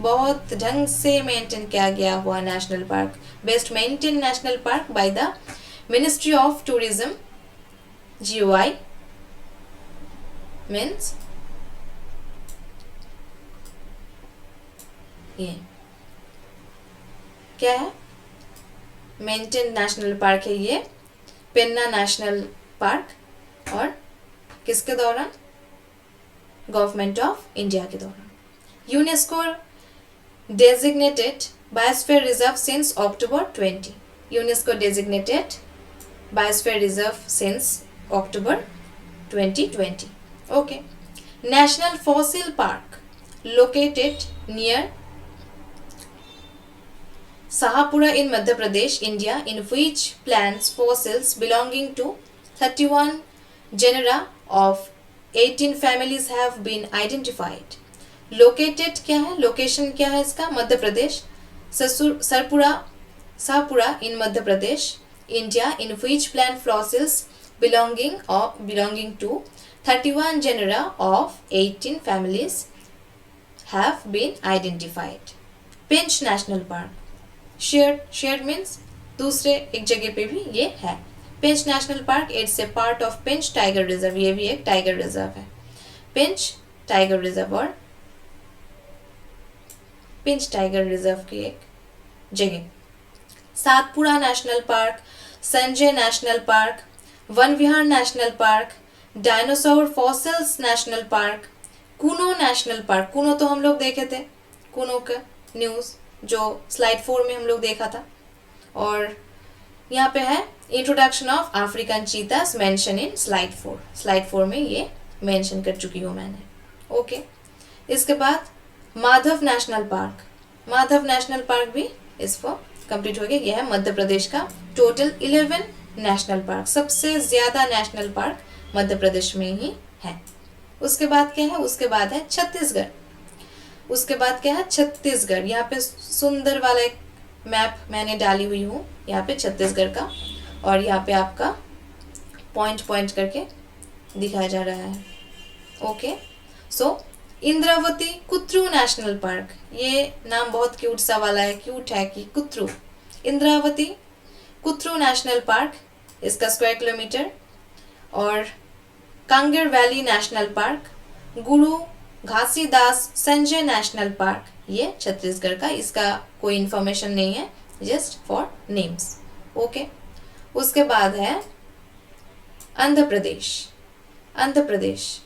बहुत ढंग से maintain किया गया हुआ national park, best maintain national park by the ministry of tourism, GOI means ये क्या है? Maintain national park है ये, पेन्ना नेशनल पार्क। और किसके दौरान? गवर्नमेंट ऑफ इंडिया के दौरान। UNESCO designated biosphere reserve since October 20। UNESCO designated biosphere reserve since October 2020। Okay. National fossil park located near Sahapura in Madhya Pradesh, India, in which plants fossils belonging to 31 genera of 18 families have been identified. Located क्या है? Location क्या है इसका? Madhya Pradesh, Shahpura in Madhya Pradesh, India, in which plant fossils belonging to 31 genera of 18 families have been identified. Pinch National Park. Shared means दूसरे एक जगह पे भी ये है। Pench national park, it's a part of Pench tiger reserve, ये भी एक टाइगर रिजर्व है। पिंच टाइगर रिजर्व और पिंच टाइगर रिजर्व की एक जगह। Satpura national park, Sanjay national park, Van Vihar national park, dinosaur fossils national park, Kuno national park, Kuno तो हम लोग देखे थे, कूनो का न्यूज़ जो स्लाइड 4 में हम लोग देखा था। और यहाँ पे है introduction of African चीतास mention in slide 4, slide 4 में ये मेंशन कर चुकी हूँ मैंने। ओके, इसके बाद Madhav national park, Madhav national park भी इसको कंप्लीट हो गया। यह है मध्य प्रदेश का टोटल 11 नेशनल पार्क, सबसे ज़्यादा नेशनल पार्क मध्य प्रदेश में ही है। उसके बाद क्या है, उसके बाद है छत्तीसगढ़, उसके बाद क्या है छत्तीसगढ़। यहाँ पे सुंदर वाला एक मैप मैंने डाली हुई हूँ यहाँ पे छत्तीसगढ़ का, और यहाँ पे आपका पॉइंट पॉइंट करके दिखाया जा रहा है। ओके, सो इंद्रावती कुत्रु नेशनल पार्क, ये नाम बहुत क्यूट सा वाला है, क्यूट है कि कुत्रु, इंद्रावती कुत्रु नेशनल पार्क, इसका स्क्वायर किलोमीटर। और कांगेर वैली नेशनल पार्क, गुरु घासीदास संजय नेशनल पार्क, ये छत्तीसगढ़ का, इसका कोई इन्फॉर्मेशन नहीं है, जस्ट फॉर नेम्स। ओके, उसके बाद है आंध्र प्रदेश, आंध्र प्रदेश,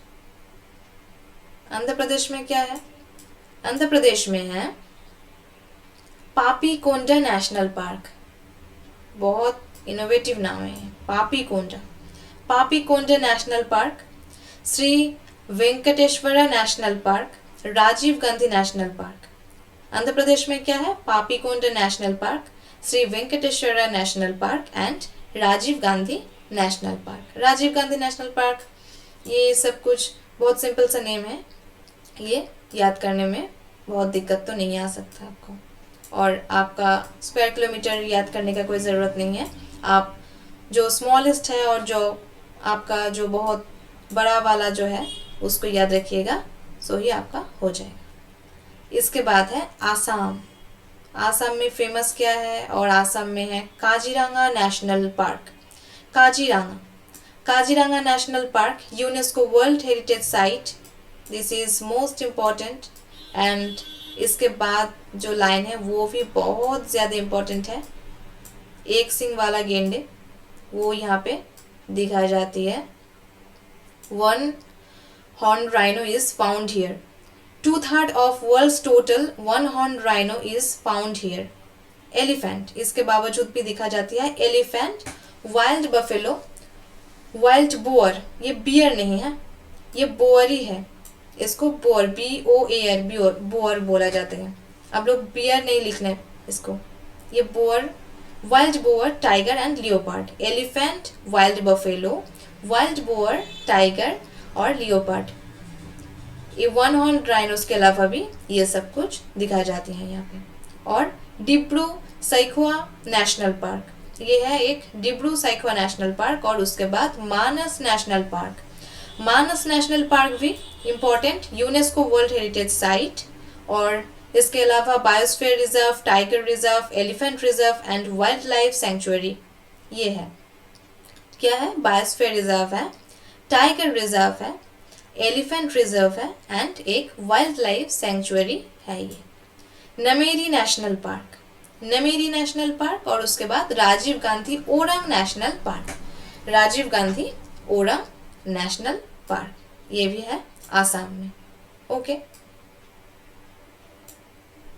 आंध्र प्रदेश में क्या है, आंध्र प्रदेश में है पापी कोंडा नेशनल पार्क, बहुत इनोवेटिव नाम है Papi Konda, Papi Konda national park, Sri Venkateswara national park, Rajiv Gandhi national park. Andhra Pradesh में क्या है, Papi Konda national park, Sri Venkateswara national park and Rajiv Gandhi national park. Rajiv Gandhi national park, ये सब कुछ बहुत सिंपल सा नेम है, ये याद करने में बहुत दिक्कत तो नहीं आ सकता आपको, और आपका स्क्वायर किलोमीटर याद करने का कोई ज़रूरत नहीं है। आप जो स्मॉलेस्ट है और जो आपका जो बहुत बड़ा वाला जो है उसको याद रखिएगा, सो ही आपका हो जाएगा। इसके बाद है आसाम, आसाम में फेमस क्या है, और आसाम में है Kaziranga national park. Kaziranga, Kaziranga national park UNESCO world heritage site, this is most important. And इसके बाद जो लाइन है वो भी बहुत ज़्यादा इम्पॉर्टेंट है, एक सिंग वाला गेंडे, वो यहाँ पे दिखाई जाती है। 1 horned rhino is found here. 2/3 of world's total 1 horned rhino is found here. Elephant, इसके बावजूद भी दिखा जाती है। Elephant, wild buffalo, wild boar, ये बियर नहीं है, ये बोअर ही है, इसको बोअर BOAR बोअर बोला जाता है। आप लोग बियर नहीं लिखना है इसको, ये boar, wild boar, tiger and leopard. Elephant, wild buffalo, wild boar, tiger और लियोपार्ड। ये 1 हॉर्न राइनोस के अलावा भी ये सब कुछ दिखाई जाती हैं यहाँ पे। और डिब्रू साइखोआ नेशनल पार्क, ये है एक डिब्रू साइखोआ नेशनल पार्क। और उसके बाद Manas national park, Manas national park भी important UNESCO world heritage site. और इसके अलावा biosphere reserve, tiger reserve, elephant reserve and wild life sanctuary, ये है। क्या है, बायोस्फीयर रिजर्व है, टाइगर रिजर्व है, एलिफेंट रिजर्व है एंड एक वाइल्ड लाइफ सेंचुरी है ये। Nameri national park, Nameri national park. और उसके बाद Rajiv Gandhi Orang national park, Rajiv Gandhi Orang national park, ये भी है आसाम में। ओके,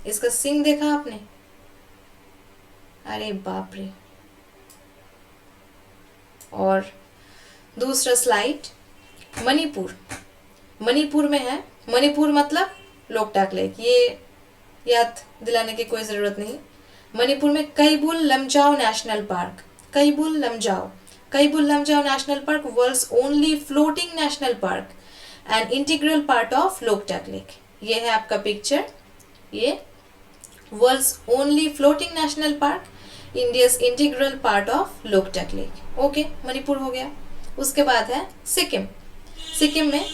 इसका सिंग देखा आपने, अरे बाप रे। और दूसरा स्लाइड, मणिपुर, मणिपुर में है, मणिपुर मतलब लोकटाक लेक, ये याद दिलाने की कोई ज़रूरत नहीं। मणिपुर में Keibul Lamjao national park, Keibul Lamjao, Keibul Lamjao national park world's only floating national park and integral part of Loktak lake. ये है आपका पिक्चर, ये world's only floating national park, India's integral part of Loktak lake. Okay, Manipur हो गया। उसके बाद है सिक्किम, सिक्किम में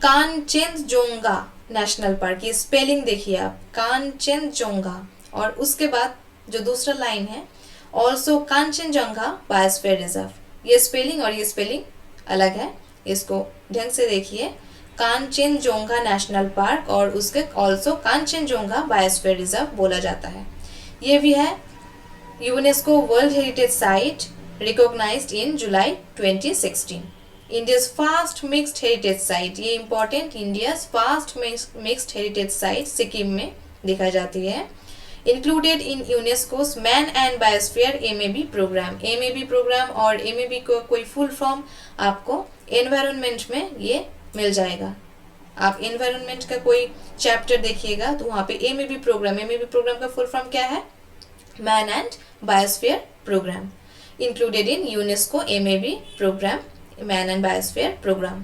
कांचनजोंगा नेशनल पार्क, ये स्पेलिंग देखिए आप, कांचनजोंगा। और उसके बाद जो दूसरा लाइन है, ऑल्सो कांचनजंगा बायोस्फीयर रिजर्व, ये स्पेलिंग और ये स्पेलिंग अलग है, इसको ढंग से देखिए, कांचनजोंगा नेशनल पार्क और उसके ऑल्सो कांचनजोंगा बायोस्फीयर रिजर्व बोला जाता है। ये भी है UNESCO world heritage site, recognised in July 2016। India's first mixed heritage site, ये important, India's first mixed heritage site Sikkim में दिखाई जाती है। Included in UNESCO's man and biosphere MAB programme, MAB programme और एमएबी को कोई फुल फॉर्म आपको environment में ये मिल जाएगा। आप एनवायरनमेंट का कोई चैप्टर देखिएगा तो वहाँ पे एमएबी प्रोग्राम का फुल फॉर्म क्या है, man and biosphere programme, included in UNESCO MAB programme, man and biosphere programme.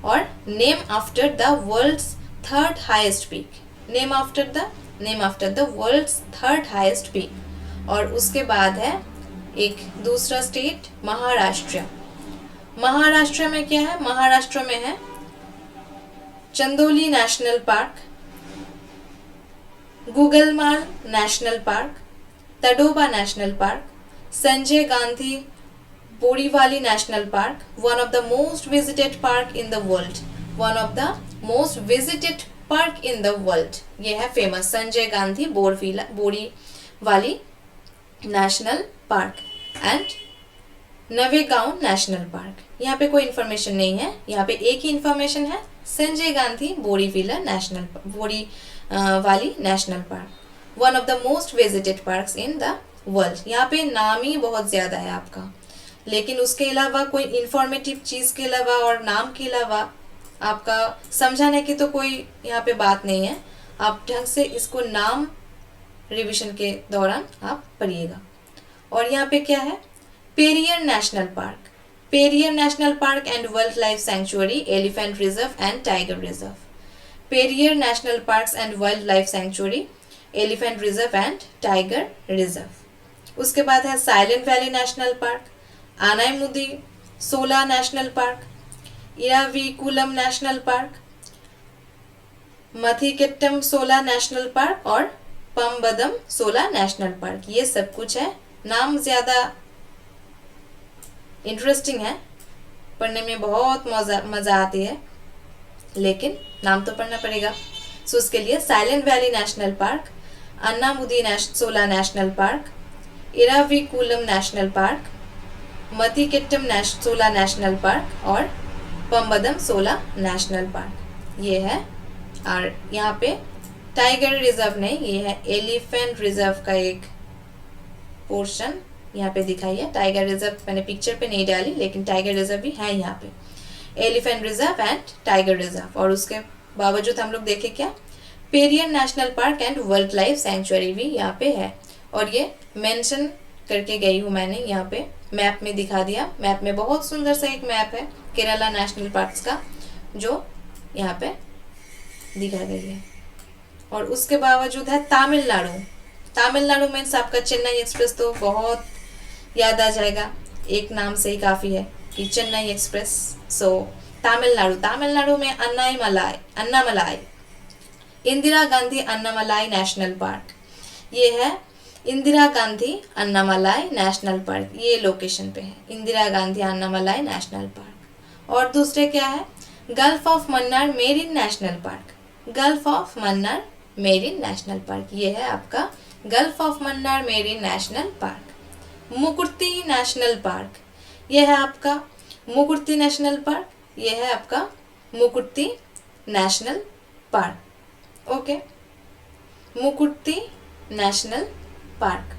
और name after the world's third highest peak, name after the world's third highest peak. और उसके बाद है एक दूसरा स्टेट महाराष्ट्र। महाराष्ट्र में क्या है, महाराष्ट्र में है Chandoli national park, Gugamal national park, Tadoba national park, Sanjay Gandhi Borivali national park, one of the most visited park in the world, one of the most visited park in the world, ये है famous Sanjay Gandhi Borivali national park and Navegaon national park. यहाँ पे कोई information नहीं है, यहाँ पे एक ही इंफॉर्मेशन है, Sanjay Gandhi Borivali national park, one of the most visited parks in the world. यहाँ पे नाम ही बहुत ज़्यादा है आपका, लेकिन उसके अलावा कोई इंफॉर्मेटिव चीज़ के अलावा और नाम के अलावा आपका समझाने की तो कोई यहाँ पे बात नहीं है। आप ढंग से इसको नाम रिवीजन के दौरान आप पढ़िएगा। और यहाँ पे क्या है, Periyar national park, Periyar national park and wild life sanctuary, elephant reserve and tiger reserve, Periyar national parks and wild life sanctuary, elephant reserve and tiger reserve. उसके बाद है silent valley national park, Anamudi Shola national park, Eravikulam national park, Mathikettan Shola national park और पम्बदम सोला national park. ये सब कुछ है, नाम ज़्यादा इंटरेस्टिंग है, पढ़ने में बहुत मज़ा आती है, लेकिन नाम तो पढ़ना पड़ेगा। सो उसके लिए silent valley national park, Anamudi Shola national park, Eravikulam national park, Mathikettan Shola national park और पम्बदम सोला नेशनल पार्क, ये है। और यहाँ पे टाइगर रिजर्व नहीं, ये है एलिफेंट रिजर्व का एक पोर्शन यहाँ पे दिखाई है। टाइगर रिजर्व मैंने पिक्चर पे नहीं डाली, लेकिन टाइगर रिजर्व भी है यहाँ पे, elephant reserve and tiger reserve. और उसके बावजूद हम लोग देखें क्या, Periyar national park and wild life sanctuary भी यहाँ पे है। और ये मेंशन करके गई हूँ मैंने, यहाँ पे मैप में दिखा दिया। मैप में बहुत सुंदर सा एक मैप है केरला नेशनल पार्क्स का, जो यहाँ पे दिखा गई है। और उसके बावजूद है तमिलनाडु। तमिलनाडु मीन्स आपका चेन्नई एक्सप्रेस तो बहुत याद आ जाएगा, एक नाम से ही काफ़ी है कि चेन्नई एक्सप्रेस। सो तमिलनाडु में अन्नामलाई, इंदिरा गांधी अन्नामलाई नेशनल पार्क, ये है इंदिरा गांधी अन्नामलाई नेशनल पार्क, ये लोकेशन पे है इंदिरा गांधी अन्नामलाई नेशनल पार्क। और दूसरे क्या है, gulf of Mannar marine national park, gulf of Mannar marine national park, ये है आपका gulf of Mannar marine national park. Mukurthi national park, ये है आपका मुकुर्ती नेशनल पार्क, ये है आपका Mukurthi national park. Okay, Mukurthi national park.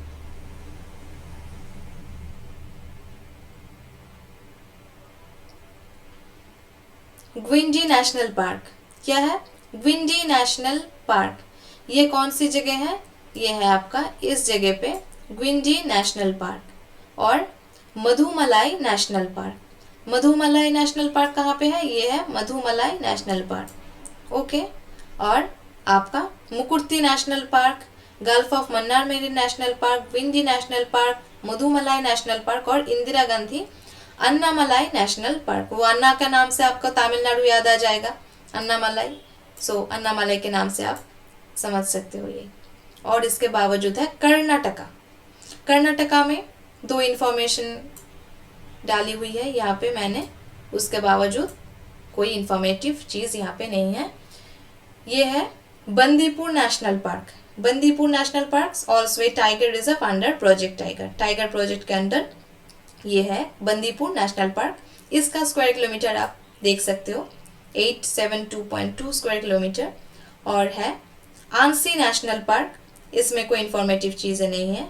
Guindy national park, क्या है, ग्विंडी नेशनल पार्क, ये कौन सी जगह है, ये है आपका इस जगह पे ग्विंडी नेशनल पार्क। और Mudumalai national park, Mudumalai national park कहाँ पे है, ये है मधुमलाई नेशनल पार्क। ओके, और आपका Mukurthi national park, gulf of Mannar marine national park, Guindy national park, Mudumalai national park और इंदिरा गांधी अन्नामलाई नेशनल पार्क। वो अन्ना का नाम से आपको तमिलनाडु याद आ जाएगा, अन्नामलाई। सो अन्नामलाई के नाम से आप समझ सकते हो ये। और इसके बावजूद है कर्नाटका, कर्नाटका में दो इन्फॉर्मेशन डाली हुई है यहाँ पे मैंने, उसके बावजूद कोई इन्फॉर्मेटिव चीज़ यहाँ पे नहीं है। ये है Bandipur national park, Bandipur national park also tiger reserve under project tiger, tiger project के अंदर ये है बंदीपुर नेशनल पार्क। इसका स्क्वायर किलोमीटर आप देख सकते हो 872.2 स्क्वायर किलोमीटर। और है आंसी नेशनल पार्क, इसमें कोई इंफॉर्मेटिव चीज़ें नहीं है।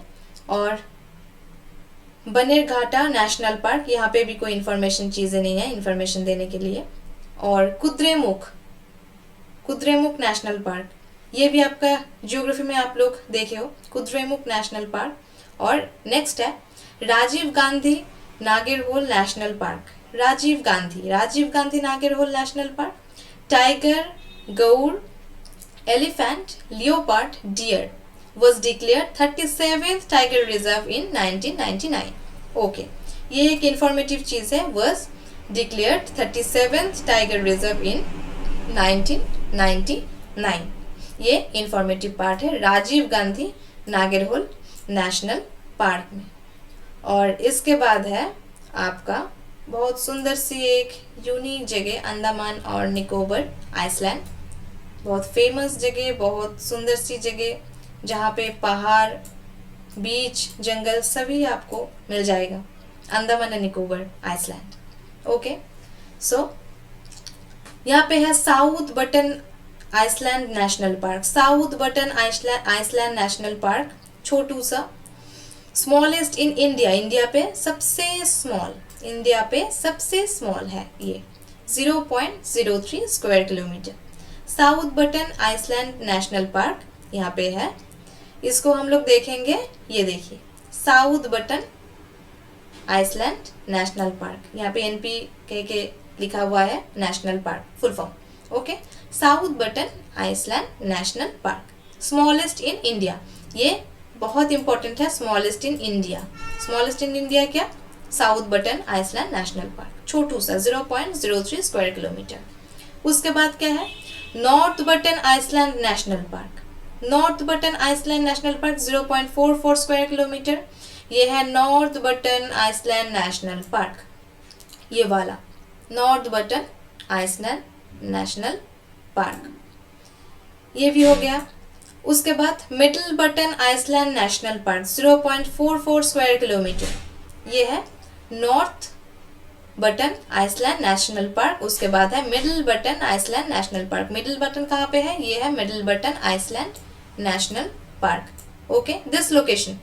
और बनेरघाटा नेशनल पार्क, यहाँ पे भी कोई इंफॉर्मेशन चीज़ें नहीं है इंफॉर्मेशन देने के लिए। और कुद्रेमुख नेशनल पार्क, ये भी आपका ज्योग्राफी में आप लोग देखे हो, कुद्रेमुख नेशनल पार्क। और नेक्स्ट है Rajiv Gandhi Nagarhole national park. Rajiv Gandhi Nagarhole national park. Tiger, gaur, elephant, leopard, deer was declared 37th tiger reserve in 1999। Okay, ये एक इंफॉर्मेटिव चीज़ है, was declared 37th tiger reserve in 1999। ये इंफॉर्मेटिव पार्ट है राजीव गांधी नागरहोल नेशनल पार्क में। और इसके बाद है आपका बहुत सुंदर सी एक यूनिक जगह अंडमान और निकोबार आइसलैंड। बहुत फेमस जगह, बहुत सुंदर सी जगह, जहाँ पे पहाड़, बीच, जंगल सभी आपको मिल जाएगा, Andaman and Nicobar Iceland. Okay, so यहाँ पे है south Button Iceland national park. South Button Iceland national park छोटू सा, स्मॉलेस्ट इन इंडिया, इंडिया पे सबसे स्मॉल है ये, 0.03 square kilometre. South Button Iceland national park यहाँ पे है, इसको हम लोग देखेंगे। ये देखिए south Button Iceland national park, यहाँ पे NP कह के लिखा हुआ है national park full form. Okay, south Button Iceland national park, smallest in India, ये बहुत इंपॉर्टेंट है, स्मॉलेस्ट इन इंडिया क्या, south Button Iceland national park, छोटू सा 0.03 स्क्वायर किलोमीटर। उसके बाद क्या है north Button Iceland national park. North Button Iceland national park 0.44 square kilometre, ये है north Button Iceland national park, ये वाला North Button Iceland national park, ये भी हो गया। उसके बाद Middle Button Iceland national park 0.44 square kilometre, ये है north Button Iceland national park. उसके बाद है Middle Button Iceland national park. Middle Button कहाँ पे है, ये है Middle Button Iceland national park. Okay, this location.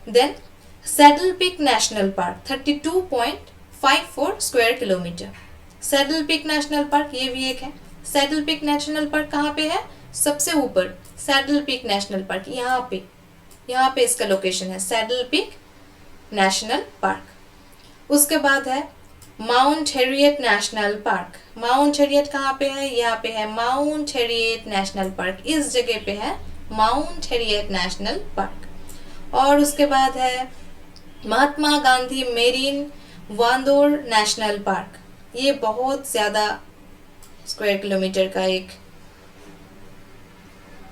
Then saddle Peak national park 32.54 square kilometre. Saddle Peak national park ये भी एक है। सैडल पिक नेशनल पार्क कहाँ पे है, सबसे ऊपर सैडल पिक नेशनल पार्क, यहाँ पे इसका लोकेशन है, सैडल पिक नेशनल पार्क। उसके बाद है mount Harriet national park. Mount Harriet कहाँ पे है, यहाँ पे है माउंट हैरियट नेशनल पार्क, इस जगह पे है माउंट हैरियट नेशनल पार्क। और उसके बाद है महात्मा गांधी मेरीन वांदोर नेशनल पार्क, ये बहुत ज़्यादा स्क्वायर किलोमीटर का एक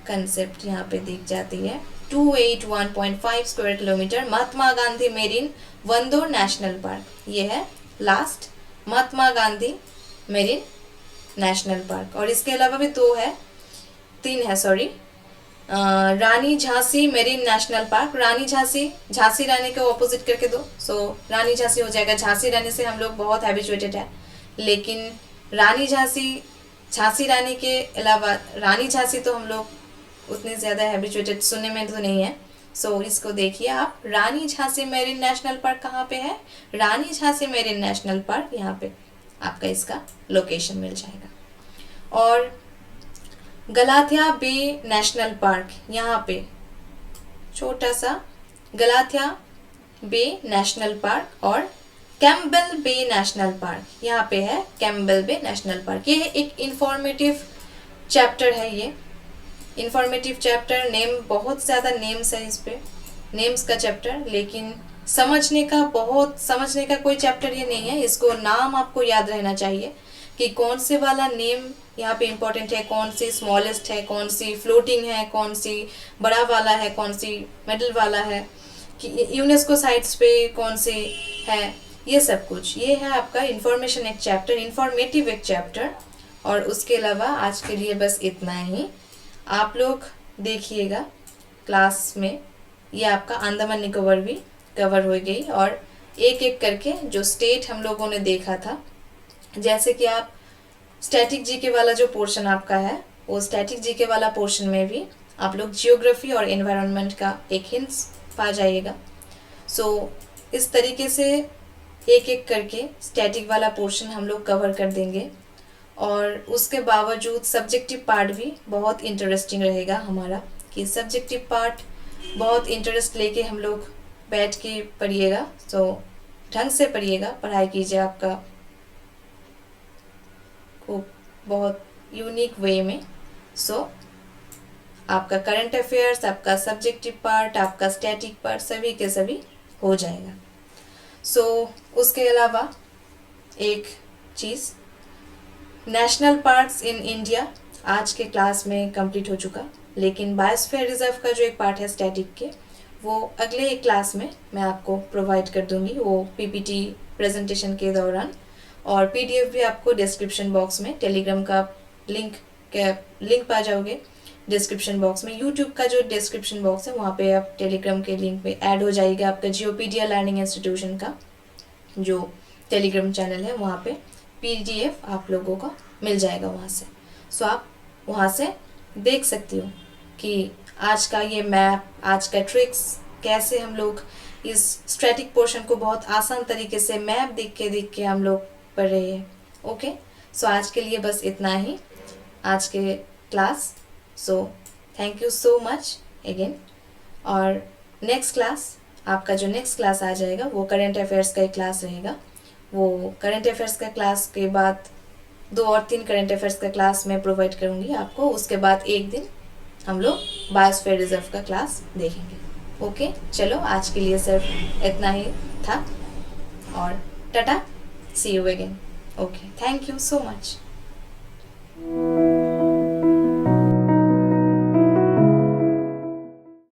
कंसेप्ट यहाँ पे दिख जाती है, 281.5 स्क्वायर किलोमीटर, महात्मा गांधी मेरीन वंदोर नेशनल पार्क, ये है लास्ट महात्मा गांधी मेरीन नेशनल पार्क। और इसके अलावा भी तीन है सॉरी, रानी झांसी मेरीन नेशनल पार्क। रानी झांसी रानी को ऑपोजिट करके दो, सो रानी झांसी हो जाएगा। झांसी रानी से हम लोग बहुत हैबिचुएटेड है, लेकिन रानी झांसी रानी के अलावा रानी झांसी तो हम लोग उतने ज़्यादा हैबिचुएटेड सुनने में तो नहीं है। सो इसको देखिए आप, रानी झांसी मेरीन नेशनल पार्क कहाँ पे है, रानी झांसी मेरीन नेशनल पार्क, यहाँ पे आपका इसका लोकेशन मिल जाएगा। और गलाथिया बे नेशनल पार्क, यहाँ पे छोटा सा गलाथिया बे नेशनल पार्क। और कैम्पबेल बे नेशनल पार्क, यहाँ पे है कैम्पबेल बे नेशनल पार्क। ये एक इंफॉर्मेटिव चैप्टर है, ये इंफॉर्मेटिव चैप्टर, नेम बहुत ज़्यादा नेम्स है इस पे, नेम्स का चैप्टर, लेकिन समझने का कोई चैप्टर ये नहीं है। इसको नाम आपको याद रहना चाहिए कि कौन से वाला नेम यहाँ पे इम्पोर्टेंट है, कौन सी स्मॉलेस्ट है, कौन सी फ्लोटिंग है, कौन सी बड़ा वाला है, कौन सी मिडिल वाला है, कि यूनेस्को साइट्स पे कौन से है, ये सब कुछ। ये है आपका इंफॉर्मेशन एक चैप्टर, इंफॉर्मेटिव एक चैप्टर। और उसके अलावा आज के लिए बस इतना ही। आप लोग देखिएगा क्लास में ये आपका अंडमान निकोबार भी कवर हो गई। और एक एक करके जो स्टेट हम लोगों ने देखा था, जैसे कि आप स्टैटिक जीके वाला जो पोर्शन आपका है, वो स्टैटिक जीके वाला पोर्शन में भी आप लोग जियोग्राफी और एनवायरनमेंट का एक हिंट्स पा जाइएगा। सो इस तरीके से एक एक करके स्टैटिक वाला पोर्शन हम लोग कवर कर देंगे। और उसके बावजूद सब्जेक्टिव पार्ट भी बहुत इंटरेस्टिंग रहेगा हमारा, कि सब्जेक्टिव पार्ट बहुत इंटरेस्ट लेके हम लोग बैठ के पढ़िएगा। सो ढंग से पढ़िएगा, पढ़ाई कीजिए आपका खूब बहुत यूनिक वे में। सो आपका करंट अफेयर्स, आपका सब्जेक्टिव पार्ट, आपका स्टैटिक पार्ट सभी के सभी हो जाएगा। सो उसके अलावा एक चीज़, नेशनल पार्क्स इन इंडिया आज के क्लास में कंप्लीट हो चुका, लेकिन बायोस्फीयर रिजर्व का जो एक पार्ट है स्टैटिक के, वो अगले एक क्लास में मैं आपको प्रोवाइड कर दूंगी, वो पीपीटी प्रेजेंटेशन के दौरान। और पीडीएफ भी आपको डिस्क्रिप्शन बॉक्स में, टेलीग्राम का लिंक पा जाओगे डिस्क्रिप्शन बॉक्स में। यूट्यूब का जो डिस्क्रिप्शन बॉक्स है वहाँ पे आप टेलीग्राम के लिंक पे ऐड हो जाएगा आपका जियोपीडिया लर्निंग इंस्टीट्यूशन का जो टेलीग्राम चैनल है, वहाँ पे पीडीएफ आप लोगों को मिल जाएगा वहाँ से। सो आप वहाँ से देख सकती हो कि आज का ये मैप, आज का ट्रिक्स, कैसे हम लोग इस स्टैटिक पोर्शन को बहुत आसान तरीके से मैप देख के हम लोग पढ़ रहे हैं। ओके, सो आज के लिए बस इतना ही आज के class. So thank you so much again. और नेक्स्ट क्लास, आपका जो नेक्स्ट क्लास आ जाएगा वो करंट अफेयर्स का एक क्लास रहेगा। वो करंट अफेयर्स का क्लास के बाद 2 और 3 करंट अफेयर्स का क्लास मैं प्रोवाइड करूँगी आपको। उसके बाद एक दिन हम लोग बायोस्फीयर रिजर्व का क्लास देखेंगे। ओके, चलो आज के लिए सिर्फ इतना ही था और tata, see you again. Okay, thank you so much.